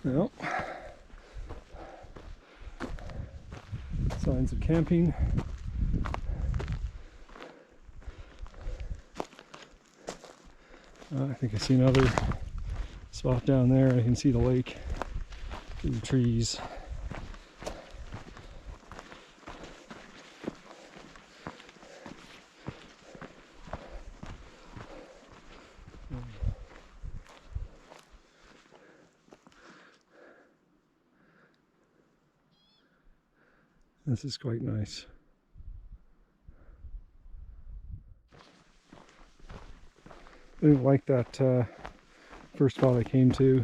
Well, signs of camping. I think I see another spot down there. I can see the lake through the trees. This is quite nice. I didn't like that first spot I came to.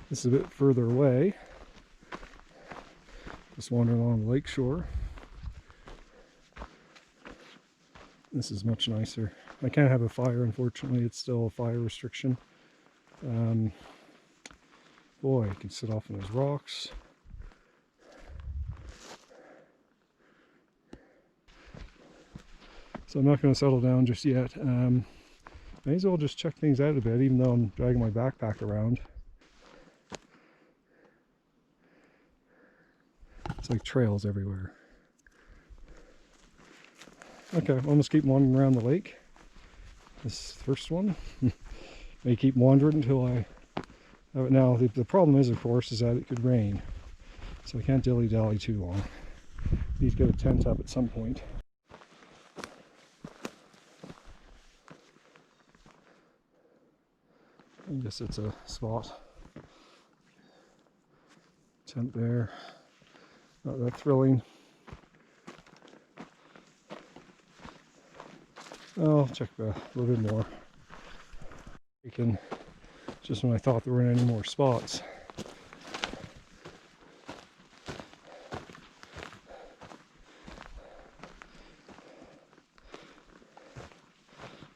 This is a bit further away. Just wandering along the lake shore. This is much nicer. I can't have a fire, unfortunately. It's still a fire restriction. Boy, you can sit off on those rocks. So I'm not going to settle down just yet. May as well just check things out a bit, even though I'm dragging my backpack around. It's like trails everywhere. Okay, I'll just keep wandering around the lake. This first one. May keep wandering until I have it. Now, the problem is, of course, is that it could rain. So I can't dilly-dally too long. Need to get a tent up at some point. I guess it's a spot. Tent there. Not that thrilling. I'll check a little bit more. Just when I thought there weren't any more spots.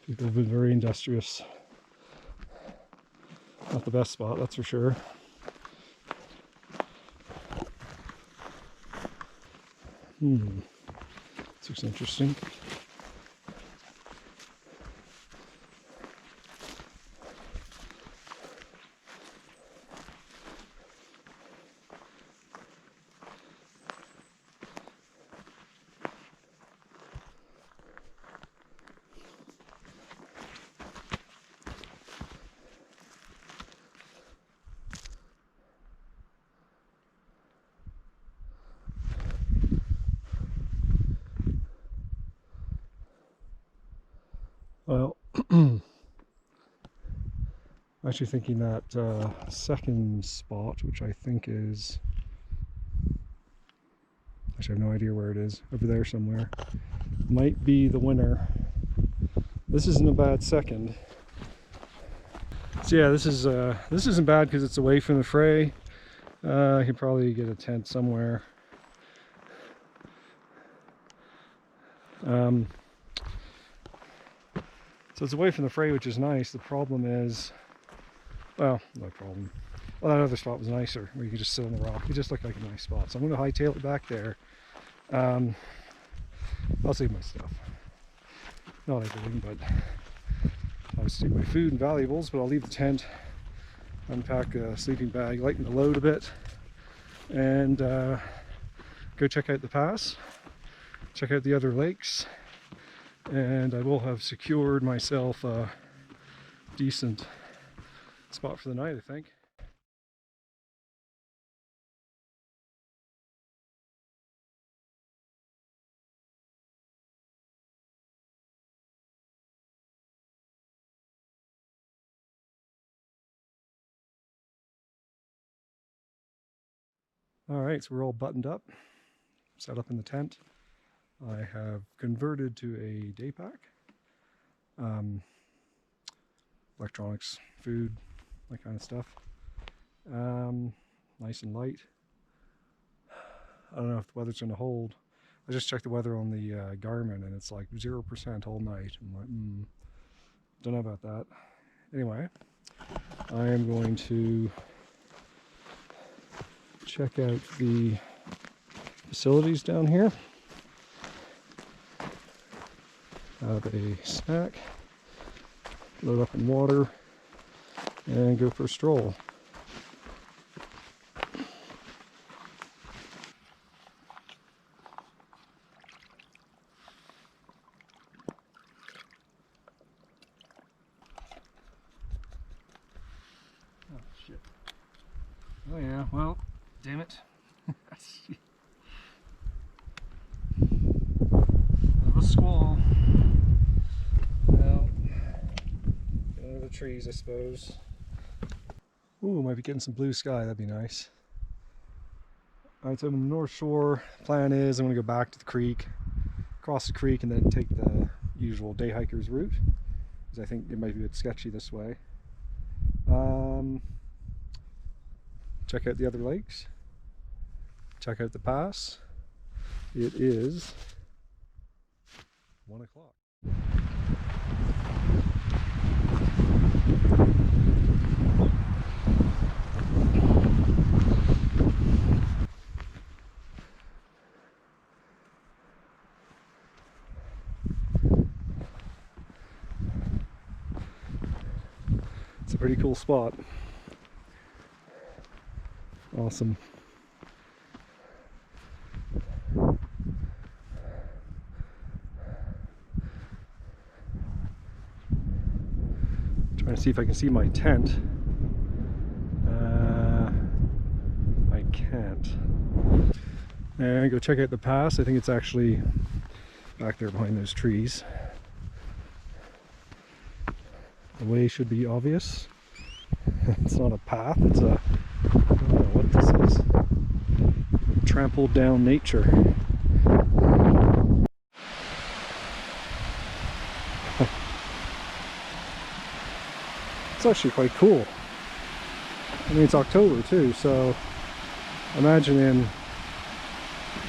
People have been very industrious. Not the best spot, that's for sure. This looks interesting. Well, I'm actually thinking that second spot, which I think is, actually I have no idea where it is, over there somewhere, might be the winner. This isn't a bad second. So yeah, this isn't bad because it's away from the fray. I could probably get a tent somewhere. So it's away from the fray, which is nice. The problem is, well, no problem. Well, that other spot was nicer, where you could just sit on the rock. It just looked like a nice spot. So I'm going to hightail it back there. I'll save my stuff. Not everything, but obviously my food and valuables. But I'll leave the tent, unpack a sleeping bag, lighten the load a bit, and go check out the pass, check out the other lakes. And I will have secured myself a decent spot for the night, I think. All right, so we're all buttoned up, set up in the tent. I have converted to a day pack. Electronics, food, that kind of stuff. Nice and light. I don't know if the weather's going to hold. I just checked the weather on the Garmin and it's like 0% all night. I'm like, don't know about that. Anyway, I am going to check out the facilities down here. Have a snack, load up in water, and go for a stroll. Well, damn it. A squall. Well, under the trees, I suppose. Ooh, might be getting some blue sky. That'd be nice. Alright, so I'm on the North Shore. Plan is I'm going to go back to the creek, cross the creek, and then take the usual day hikers route, because I think it might be a bit sketchy this way. Check out the other lakes. Check out the pass. It is 1 o'clock. It's a pretty cool spot. Awesome. Trying to see if I can see my tent. I can't. And go check out the pass. I think it's actually back there behind those trees. The way should be obvious. It's not a path, it's a, I don't know what this is. Trampled down nature. It's actually quite cool. I mean, it's October too, so imagine in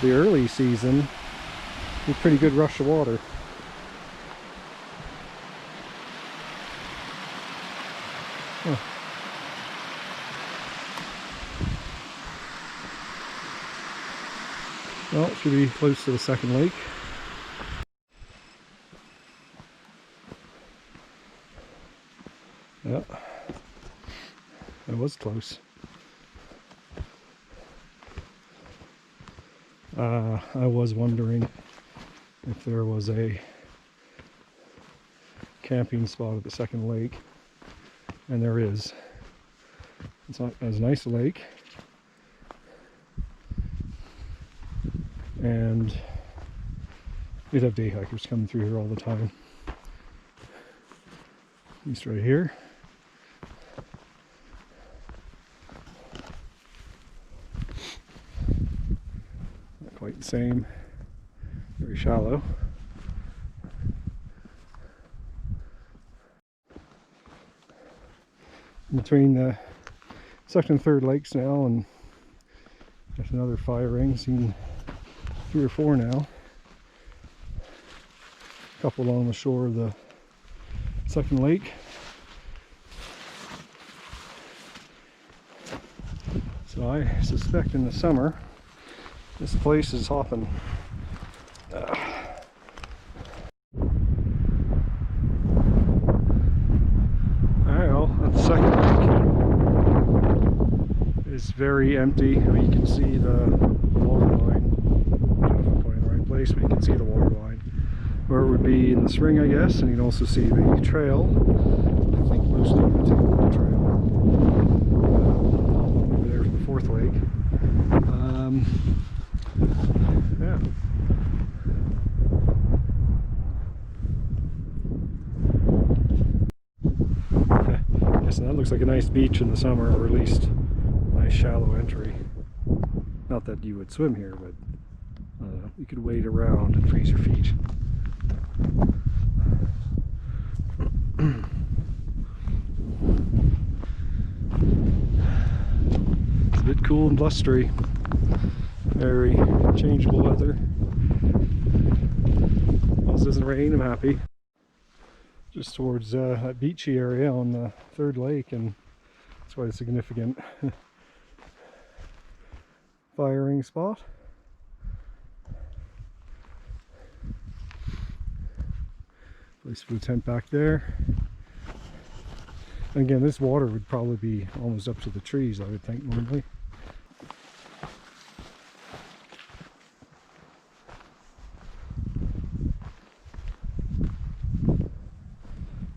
the early season, a pretty good rush of water. Huh. Well, it should be close to the second lake. Yeah, it was close. I was wondering if there was a camping spot at the second lake, and there is. It's not as nice a lake, and we'd have day hikers coming through here all the time. At least right here. Not quite the same. Very shallow. Between the second and third lakes now, and there's another firing. Seen 3 or 4 now. A couple along the shore of the second lake. So I suspect in the summer this place is hopping. Alright, well, that second lake is very empty. I mean, you can see the water line. I don't know if I'm pointing in the right place, but you can see the water line. Where it would be in the spring, I guess, and you can also see the trail. I think most of them take the trail. Over there for the fourth lake. Yeah. I guess that looks like a nice beach in the summer, or at least a nice shallow entry. Not that you would swim here, but I don't know, you could wade around and freeze your feet. It's a bit cool and blustery. Very changeable weather. As it doesn't rain, I'm happy. Just towards that beachy area on the third lake, and it's quite a significant firing spot. Place for the tent back there. And again, this water would probably be almost up to the trees, I would think, normally.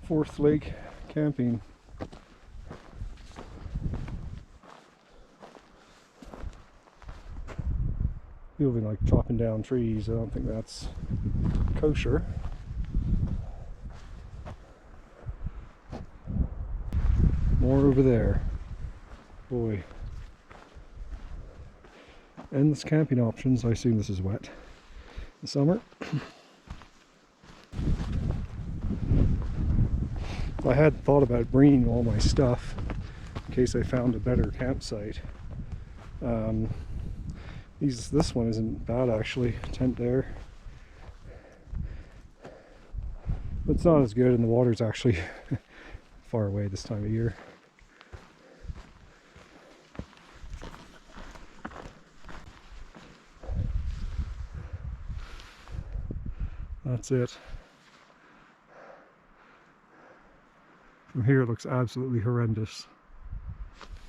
Fourth lake camping. People have been like chopping down trees. I don't think that's kosher. More over there. Boy. Endless camping options. I assume this is wet in summer. I had thought about bringing all my stuff in case I found a better campsite. This one isn't bad actually. Tent there. But it's not as good, and the water's actually far away this time of year. That's it. From here it looks absolutely horrendous.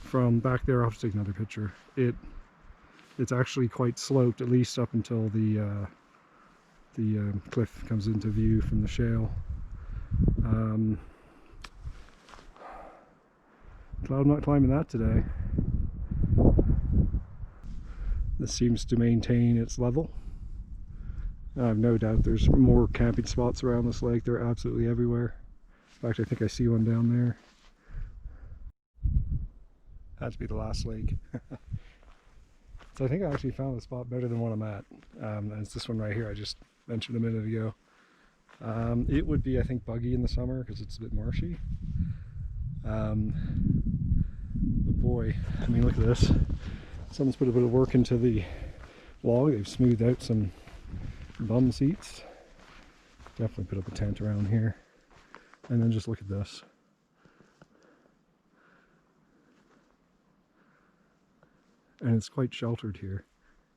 From back there, I'll have to take another picture. It's actually quite sloped, at least up until the cliff comes into view from the shale. Glad I'm not climbing that today. This seems to maintain its level. I have no doubt there's more camping spots around this lake. They're absolutely everywhere. In fact, I think I see one down there. Had to be the last lake. So I think I actually found the spot better than what I'm at. And it's this one right here I just mentioned a minute ago. It would be, I think, buggy in the summer because it's a bit marshy. But boy, I mean, look at this. Someone's put a bit of work into the log. They've smoothed out some bum seats. Definitely put up a tent around here. And then just look at this. And it's quite sheltered here.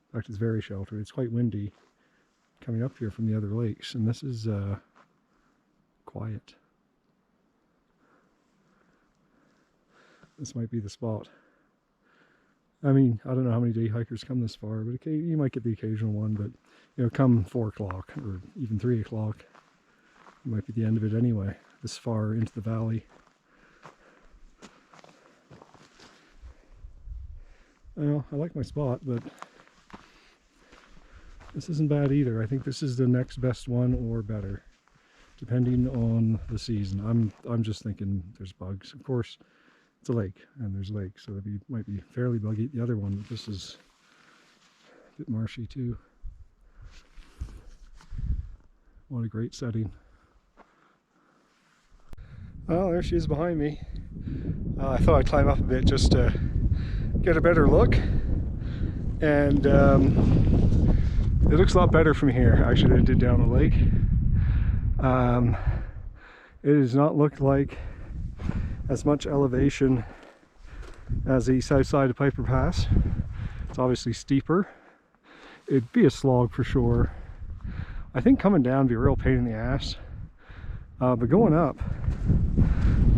In fact, it's very sheltered. It's quite windy coming up here from the other lakes, and this is quiet. This might be the spot. I mean, I don't know how many day hikers come this far, but you might get the occasional one, but you know, come 4 o'clock or even 3 o'clock, it might be the end of it anyway, this far into the valley. Well, I like my spot, but this isn't bad either. I think this is the next best one or better, depending on the season. I'm just thinking there's bugs. Of course, it's a lake, and there's lakes, so it might be fairly buggy. The other one, this is a bit marshy too. What a great setting. Well, there she is behind me. I thought I'd climb up a bit just to get a better look, and it looks a lot better from here actually than it did down the lake. It does not look like as much elevation as the south side of Piper Pass. It's obviously steeper. It'd be a slog for sure. I think coming down would be a real pain in the ass, but going up,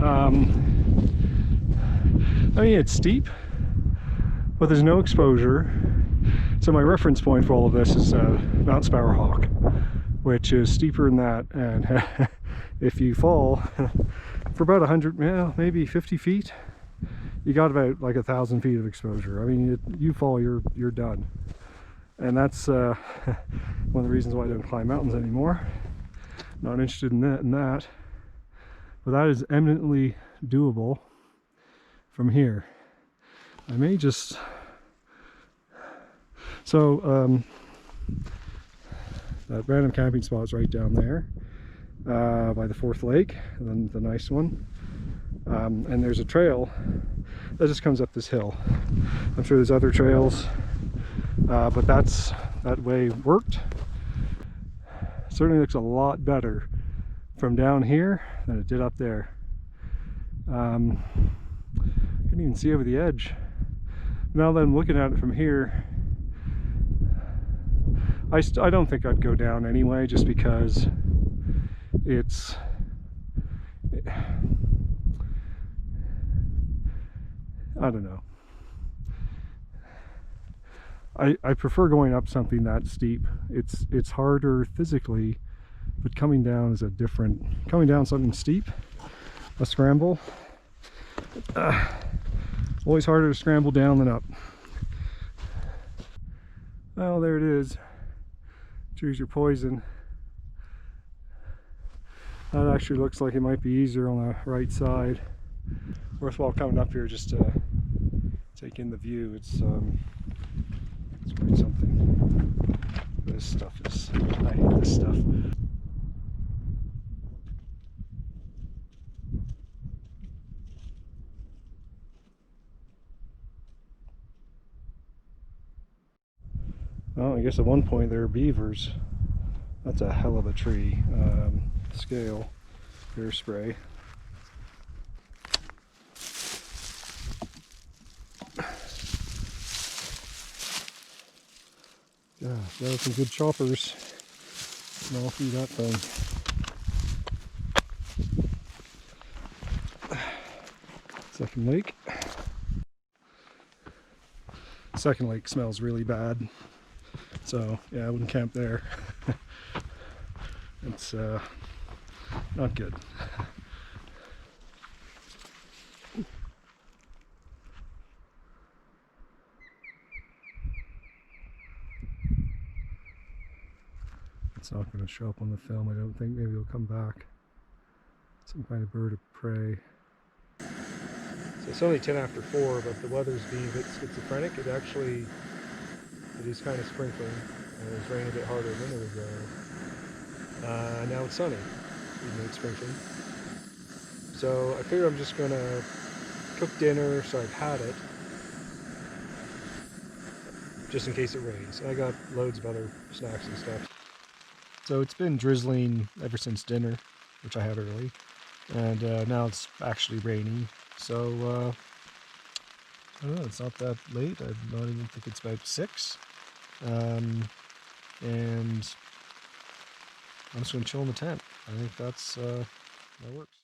I mean, it's steep, but there's no exposure. So my reference point for all of this is Mount Sparrowhawk, which is steeper than that, and if you fall for about 100, well, maybe 50 feet, you got about like 1,000 feet of exposure. I mean, you fall, you're done. And that's one of the reasons why I don't climb mountains anymore. Not interested in that. But that is eminently doable from here. I may just... So, that random camping spot is right down there by the 4th lake, and then the nice one. And there's a trail that just comes up this hill. I'm sure there's other trails, but that way worked. Certainly looks a lot better from down here than it did up there. Couldn't even see over the edge. Now that I'm looking at it from here, I don't think I'd go down anyway, just because it's... I don't know. I prefer going up something that steep. It's harder physically, but coming down is coming down something steep, a scramble. Always harder to scramble down than up. Well, there it is. Choose your poison. That actually looks like it might be easier on the right side. Worthwhile coming up here just to take in the view. It's quite something. This stuff is, I hate this stuff. Well, I guess at one point there were beavers. That's a hell of a tree. Scale, hair spray. Yeah, there are some good choppers. And all through that thing. Second lake. Second lake smells really bad. So yeah, I wouldn't camp there. It's not good. It's not going to show up on the film, I don't think. Maybe it'll come back. Some kind of bird of prey. So it's only 10 after 4, but the weather's being a bit schizophrenic. It is kind of sprinkling. It was raining a bit harder a minute ago. Now it's sunny, even though it's sprinkling. So I figure I'm just going to cook dinner, so I've had it, just in case it rains. I got loads of other snacks and stuff. So it's been drizzling ever since dinner, which I had early, and now it's actually raining. So I don't know, it's not that late. I don't even think it's about 6. And I'm just going to chill in the tent. I think that works.